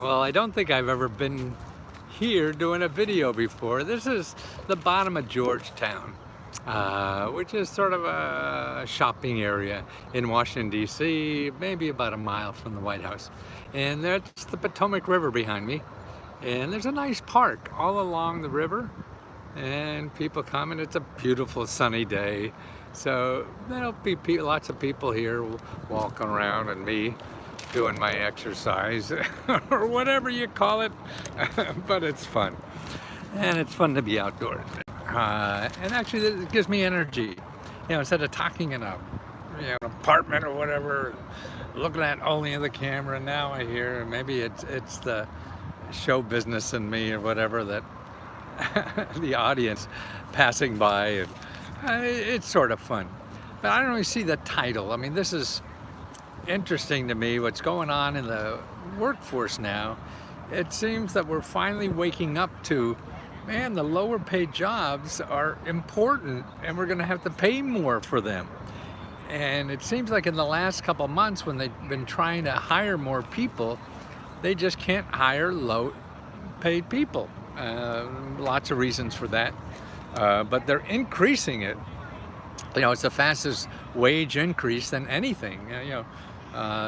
Well, I don't think I've ever been here doing a video before. This is the bottom of Georgetown, which is sort of a shopping area in Washington, D.C., maybe about a mile from the White House. And that's the Potomac River behind me. And there's a nice park all along the river. And people come, and it's a beautiful sunny day. So there'll be lots of people here walking around, and me doing my exercise or whatever you call it. But it's fun, and it's fun to be outdoors, and actually it gives me energy, instead of talking in an apartment or whatever, looking at only the camera. Now I hear maybe it's the show business in me or whatever, that the audience passing by, and it's sort of fun. But I don't really see the title. I mean, this is interesting to me, what's going on in the workforce now. It seems that we're finally waking up to, man, the lower paid jobs are important, and we're going to have to pay more for them. And it seems like in the last couple of months, when they've been trying to hire more people, they just can't hire low paid people. Lots of reasons for that, but they're increasing it. It's the fastest wage increase than anything,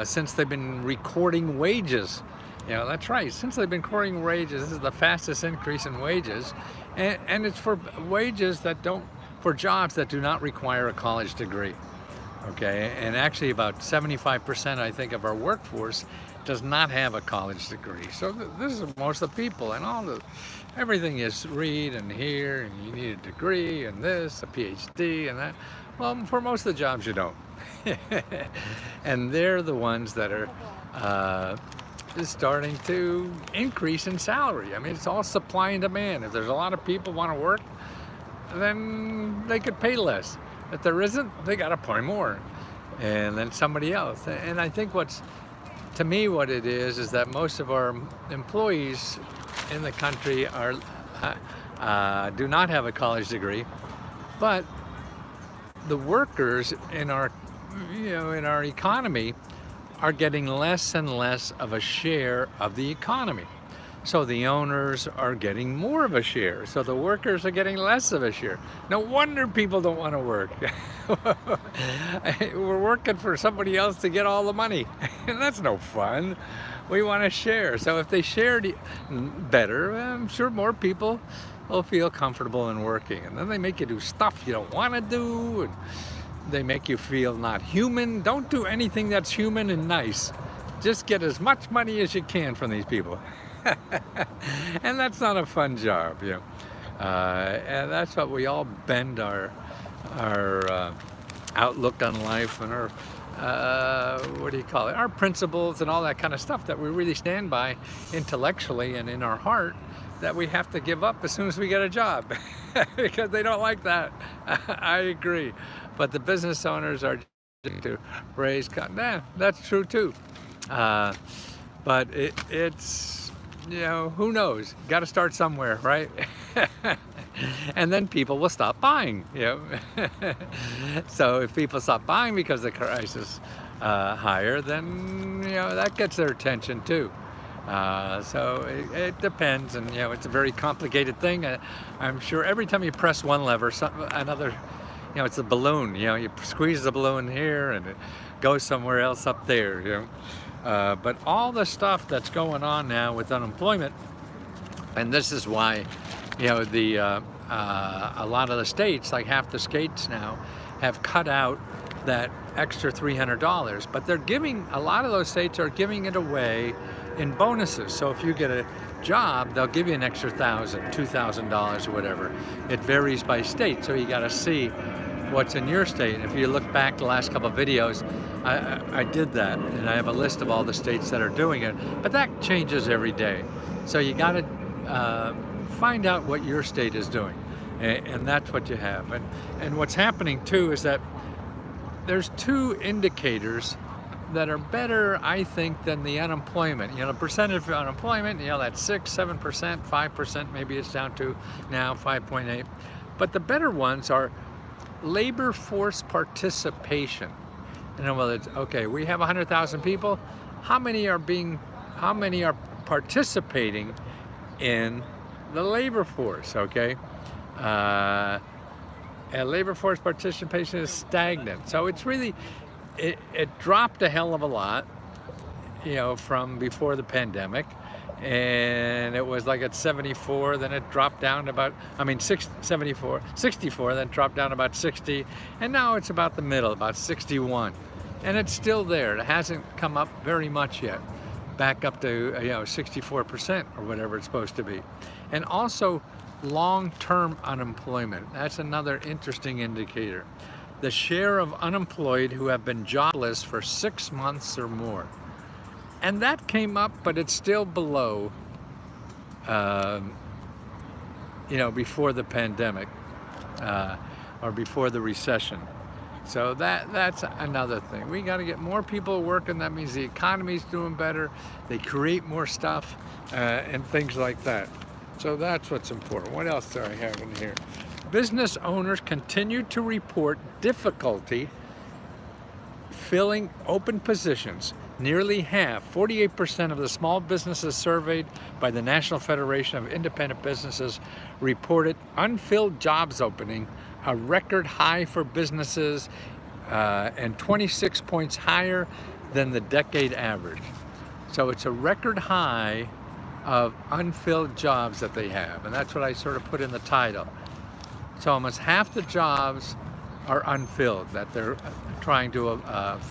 since they've been recording wages. That's right, since they've been recording wages, this is the fastest increase in wages. And it's for wages for jobs that do not require a college degree. Okay, and actually about 75%, I think, of our workforce does not have a college degree. So this is most of the people, and everything is read and hear, and you need a degree, and this, a PhD, and that. Well, for most of the jobs you don't. And they're the ones that are starting to increase in salary. I mean, it's all supply and demand. If there's a lot of people want to work, then they could pay less. If there isn't, they got to pay more, and then somebody else. And I think to me, what it is that most of our employees in the country do not have a college degree, but the workers in our economy are getting less and less of a share of the economy. So the owners are getting more of a share. So the workers are getting less of a share. No wonder people don't want to work. We're working for somebody else to get all the money. And that's no fun. We want to share. So if they shared better, I'm sure more people will feel comfortable in working. And then they make you do stuff you don't want to do. And they make you feel not human. Don't do anything that's human and nice. Just get as much money as you can from these people. And that's not a fun job, and that's what we all bend our outlook on life, and our our principles and all that kind of stuff that we really stand by intellectually and in our heart, that we have to give up as soon as we get a job because they don't like that. I agree, but the business owners are to raise that's true too, but it's who knows? Got to start somewhere, right? And then people will stop buying. So if people stop buying because the price is higher, then that gets their attention too. So it depends, and it's a very complicated thing. I'm sure every time you press one lever, another, it's a balloon. You squeeze the balloon here, and it goes somewhere else up there. But all the stuff that's going on now with unemployment, and this is why, a lot of the states, like half the states now, have cut out that extra $300. But a lot of those states are giving it away in bonuses. So if you get a job, they'll give you an extra $1,000, $2,000, or whatever. It varies by state, so you got to see what's in your state. If you look back the last couple of videos, I did that, and I have a list of all the states that are doing it, but that changes every day. So you got to find out what your state is doing, and that's what you have. And what's happening too is that there's two indicators that are better, I think, than the unemployment. The percentage of unemployment, that's 6, 7%, 5%, maybe it's down to now 5.8. But the better ones are labor force participation. Well, it's okay. We have 100,000 people. How many are participating in the labor force, okay? And labor force participation is stagnant. So it's really, it dropped a hell of a lot, you know, from before the pandemic. And it was like at 74, then it dropped down to about, 64, then dropped down to about 60, and now it's about the middle, about 61. And it's still there. It hasn't come up very much yet, back up to 64% or whatever it's supposed to be. And also long-term unemployment. That's another interesting indicator. The share of unemployed who have been jobless for 6 months or more. And that came up, but it's still below, before the pandemic or before the recession. So that's another thing. We got to get more people working. That means the economy's doing better. They create more stuff and things like that. So that's what's important. What else do I have in here? Business owners continue to report difficulty filling open positions. Nearly half, 48% of the small businesses surveyed by the National Federation of Independent Businesses reported unfilled jobs opening, a record high for businesses and 26 points higher than the decade average. So it's a record high of unfilled jobs that they have, and that's what I sort of put in the title. So almost half the jobs are unfilled that they're trying to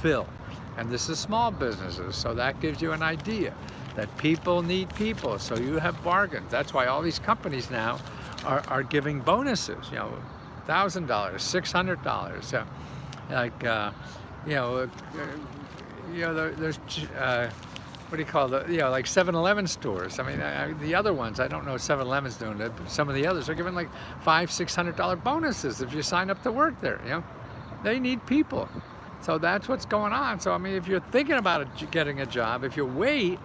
fill. And this is small businesses, so that gives you an idea that people need people, so you have bargains. That's why all these companies now are giving bonuses, $1,000, $600. So, like, there's, what do you call the, like 7-Eleven stores. I mean, the other ones, I don't know if 7-Eleven's doing it, but some of the others are giving like $500, $600 bonuses if you sign up to work there, They need people. So that's what's going on. So, I mean, if you're thinking about getting a job, if you wait,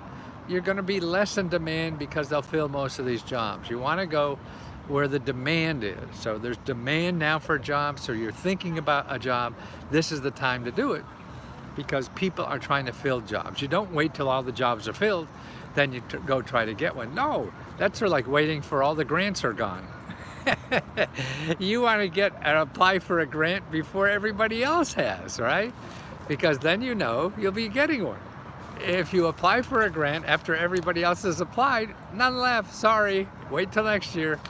you're going to be less in demand because they'll fill most of these jobs. You want to go where the demand is. So there's demand now for jobs. So you're thinking about a job. This is the time to do it because people are trying to fill jobs. You don't wait till all the jobs are filled, then you go try to get one. No, that's sort of like waiting for all the grants are gone. You want to apply for a grant before everybody else has, right? Because then you'll be getting one. If you apply for a grant after everybody else has applied, none left, sorry, wait till next year.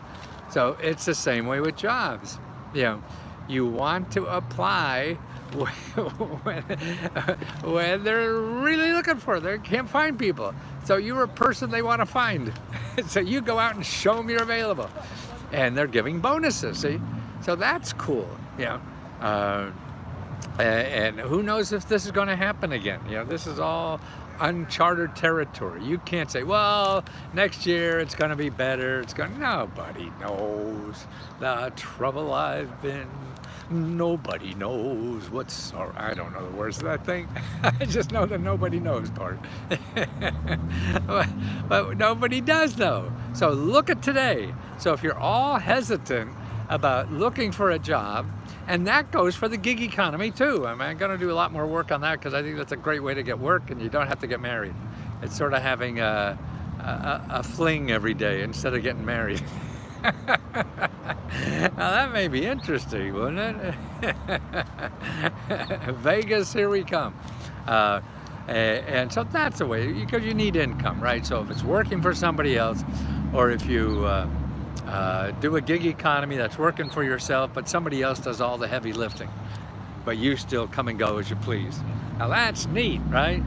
So it's the same way with jobs. You want to apply when they're really looking for it. They can't find people. So you're a person they want to find. So you go out and show them you're available. And they're giving bonuses, see? So that's cool, and who knows if this is going to happen again. This is all uncharted territory. You can't say, well, next year it's going to be better. Nobody knows the trouble I've been. Nobody knows I don't know the words of that thing. I just know the nobody knows part. but nobody does know. So look at today. So if you're all hesitant about looking for a job, and that goes for the gig economy too. I mean, I'm going to do a lot more work on that because I think that's a great way to get work and you don't have to get married. It's sort of having a fling every day instead of getting married. Now that may be interesting, wouldn't it? Vegas, here we come. And so that's the way, because you need income, right? So if it's working for somebody else, or if you do a gig economy that's working for yourself, but somebody else does all the heavy lifting, but you still come and go as you please. Now that's neat, right?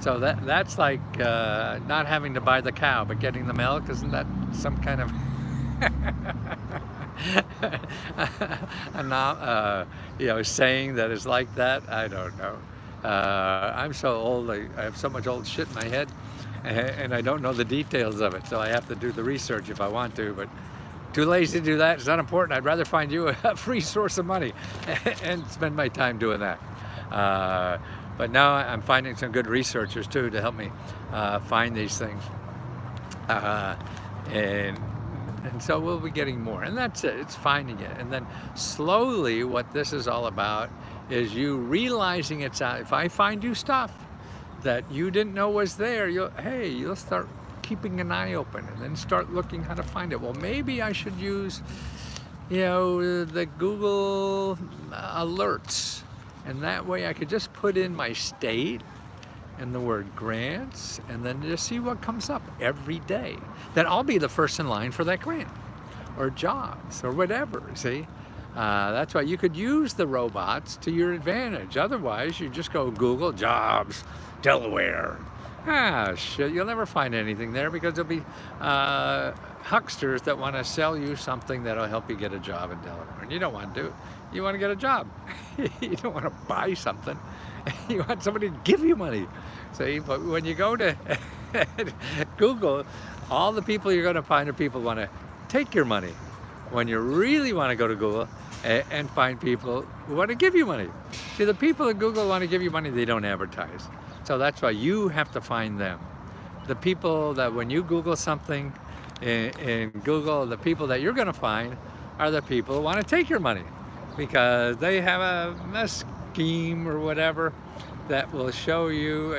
So that's like not having to buy the cow, but getting the milk. Isn't that some kind of saying that is like that? I don't know. I'm so old, I have so much old shit in my head, and I don't know the details of it, so I have to do the research if I want to, but too lazy to do that. It's not important. I'd rather find you a free source of money and spend my time doing that. But now I'm finding some good researchers too to help me find these things. And so we'll be getting more, and that's it. It's finding it, and then slowly what this is all about is you realizing it's out. If I find you stuff that you didn't know was there, you'll start keeping an eye open and then start looking how to find it. Well, maybe I should use, the Google alerts, and that way I could just put in my state and the word grants and then just see what comes up every day. Then I'll be the first in line for that grant or jobs or whatever, see? That's why you could use the robots to your advantage. Otherwise, you just go Google jobs, Delaware. Shit, you'll never find anything there because there'll be hucksters that want to sell you something that'll help you get a job in Delaware. And you don't want to do it. You want to get a job. You don't want to buy something. You want somebody to give you money. See, but when you go to Google, all the people you're going to find are people who want to take your money. When you really want to go to Google and find people who want to give you money. See, the people at Google want to give you money, they don't advertise. So that's why you have to find them. The people that when you Google something in Google, the people that you're going to find are the people who want to take your money because they have a scheme or whatever that will show you,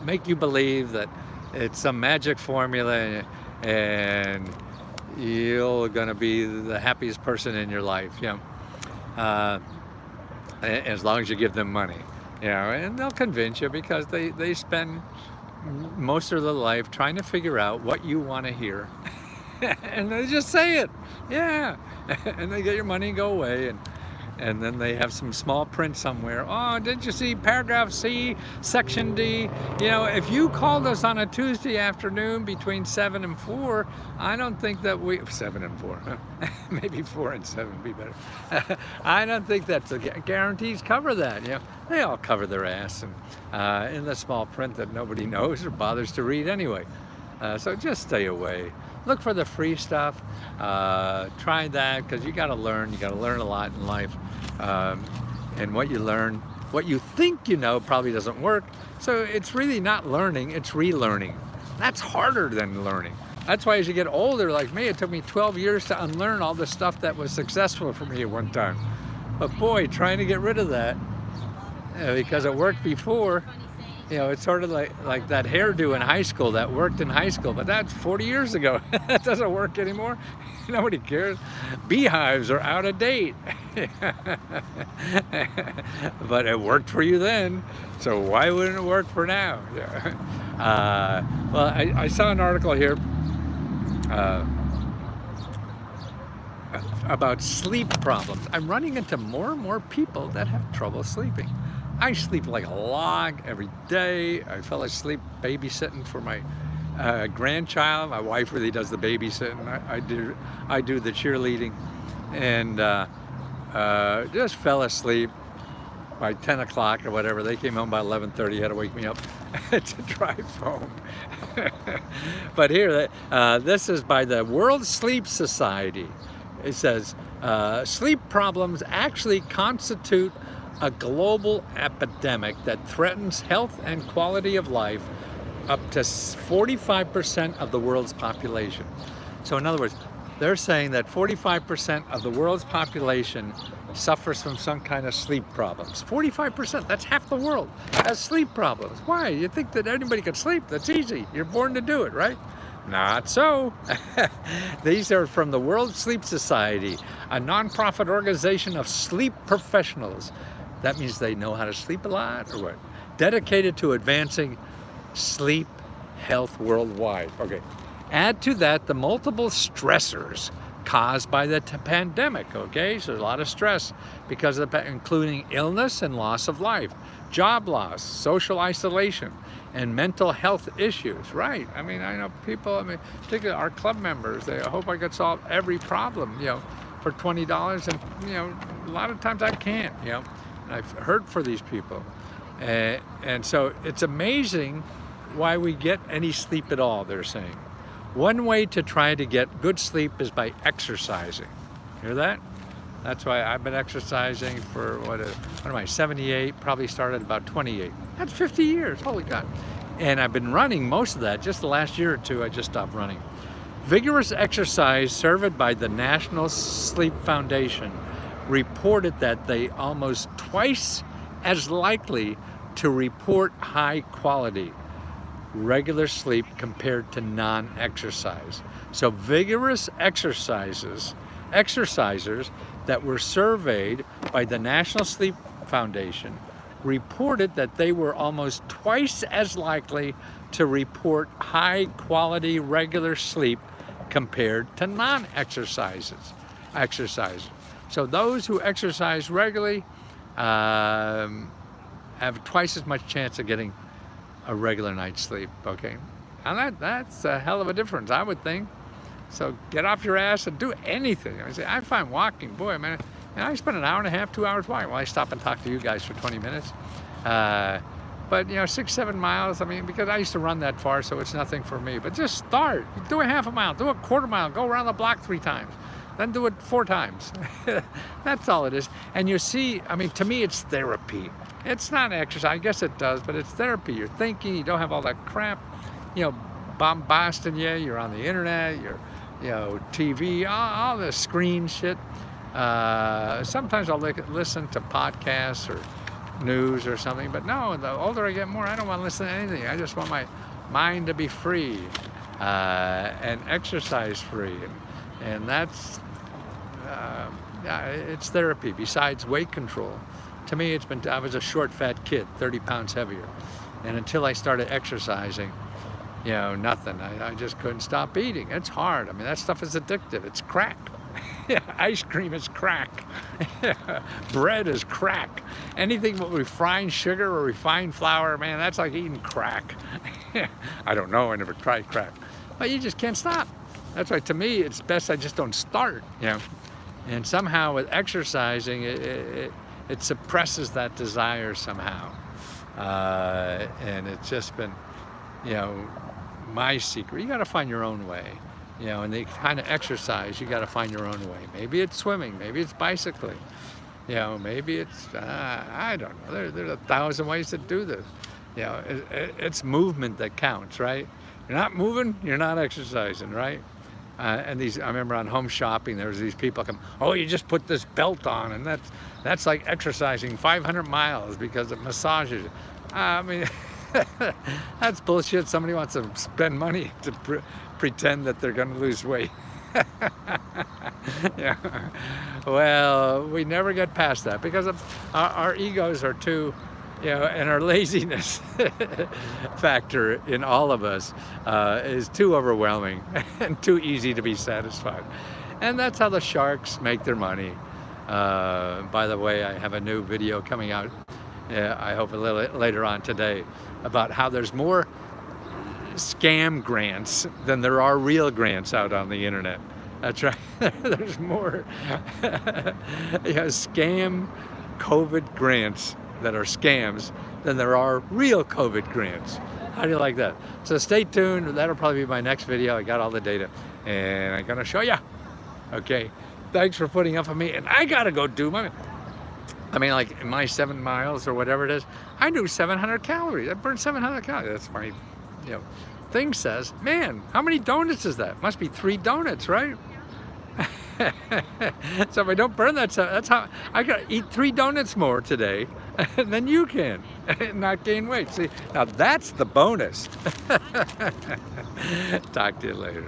make you believe that it's some magic formula and you're going to be the happiest person in your life, as long as you give them money. And they'll convince you because they spend most of their life trying to figure out what you want to hear. And they just say it. And they get your money and go away. And then they have some small print somewhere. Oh, did you see paragraph C, section D? If you called us on a Tuesday afternoon between 7 and 4, I don't think that 7 and 4, maybe 4 and 7 would be better. I don't think that the guarantees cover that. They all cover their ass and in the small print that nobody knows or bothers to read anyway. So just stay away. Look for the free stuff. Try that because you got to learn. You got to learn a lot in life. And what you learn, what you think you know probably doesn't work. So it's really not learning, it's relearning. That's harder than learning. That's why as you get older, like me, it took me 12 years to unlearn all the stuff that was successful for me at one time. But boy, trying to get rid of that, because it worked before, it's sort of like that hairdo in high school that worked in high school, but that's 40 years ago. That doesn't work anymore. Nobody cares. Beehives are out of date. But it worked for you then, so why wouldn't it work for now? Well, I saw an article here about sleep problems. I'm running into more and more people that have trouble sleeping. I sleep like a log every day. I fell asleep babysitting for my grandchild. My wife really does the babysitting. I do the cheerleading, and just fell asleep by 10 o'clock or whatever. They came home by 11:30. Had to wake me up to drive home. But here, this is by the World Sleep Society. It says sleep problems actually constitute a global epidemic that threatens health and quality of life up to 45% of the world's population. So in other words, they're saying that 45% of the world's population suffers from some kind of sleep problems. 45%, that's half the world, has sleep problems. Why? You think that anybody can sleep? That's easy. You're born to do it, right? Not so. These are from the World Sleep Society, a nonprofit organization of sleep professionals. That means they know how to sleep a lot, or what? Dedicated to advancing sleep health worldwide. Okay. Add to that the multiple stressors caused by the pandemic. Okay, so there's a lot of stress because of including illness and loss of life, job loss, social isolation, and mental health issues. Right. I mean, I know people. Particularly our club members. They hope I could solve every problem. For $20, and a lot of times I can't. I've heard for these people, and so it's amazing why we get any sleep at all. They're saying one way to try to get good sleep is by exercising. Hear that? That's why I've been exercising for what am I, 78? Probably started about 28. That's 50 years. Holy God! And I've been running most of that. Just the last year or two, I just stopped running. Vigorous exercise surveyed by the National Sleep Foundation reported that they almost twice as likely to report high quality regular sleep compared to non-exercise. So vigorous exercisers that were surveyed by the National Sleep Foundation reported that they were almost twice as likely to report high quality regular sleep compared to non-exercisers. So those who exercise regularly have twice as much chance of getting a regular night's sleep, okay? And that's a hell of a difference, I would think. So get off your ass and do anything. I find walking, boy, man, and I spend an hour and a half, 2 hours walking. Well, I stop and talk to you guys for 20 minutes. But 6-7 miles, I mean, because I used to run that far, so it's nothing for me. But just start, do a half a mile, do a quarter mile, go around the block 3 times. Then do it 4 times. That's all it is. And you see, I mean, to me, it's therapy. It's not exercise. I guess it does, but it's therapy. You're thinking. You don't have all that crap, bombasting you. You're on the internet. You're, TV, all the screen shit. Sometimes I'll listen to podcasts or news or something. But no, the older I get, more I don't want to listen to anything. I just want my mind to be free and exercise free. And that's, it's therapy besides weight control. To me, I was a short, fat kid, 30 pounds heavier. And until I started exercising, nothing. I just couldn't stop eating. It's hard. I mean, that stuff is addictive. It's crack. Ice cream is crack. Bread is crack. Anything with refined sugar or refined flour, man, that's like eating crack. I don't know. I never tried crack. But you just can't stop. That's why, to me, it's best I just don't start, And somehow with exercising, it suppresses that desire somehow. And it's just been, my secret. You got to find your own way, and the kind of exercise, you got to find your own way. Maybe it's swimming, maybe it's bicycling, maybe it's, I don't know. There's 1,000 ways to do this. It's movement that counts, right? You're not moving, you're not exercising, right? And I remember on Home Shopping, there was these people come, oh, you just put this belt on, and that's like exercising 500 miles because it massages you. I mean, that's bullshit. Somebody wants to spend money to pretend that they're going to lose weight. Well, we never get past that because our egos are too, and our laziness factor in all of us is too overwhelming and too easy to be satisfied. And that's how the sharks make their money. By the way, I have a new video coming out, I hope a little later on today, about how there's more scam grants than there are real grants out on the internet. That's right. There's more scam COVID grants that are scams than there are real COVID grants. How do you like that? So stay tuned. That'll probably be my next video. I got all the data and I'm gonna show you. Okay, thanks for putting up with me. And I gotta go do like in my 7 miles or whatever it is, I do 700 calories. I burn 700 calories. That's my, thing says, man, how many donuts is that? Must be 3 donuts, right? So if I don't burn that, that's how I gotta eat 3 donuts more today than you can, not gain weight. See, now that's the bonus. Talk to you later.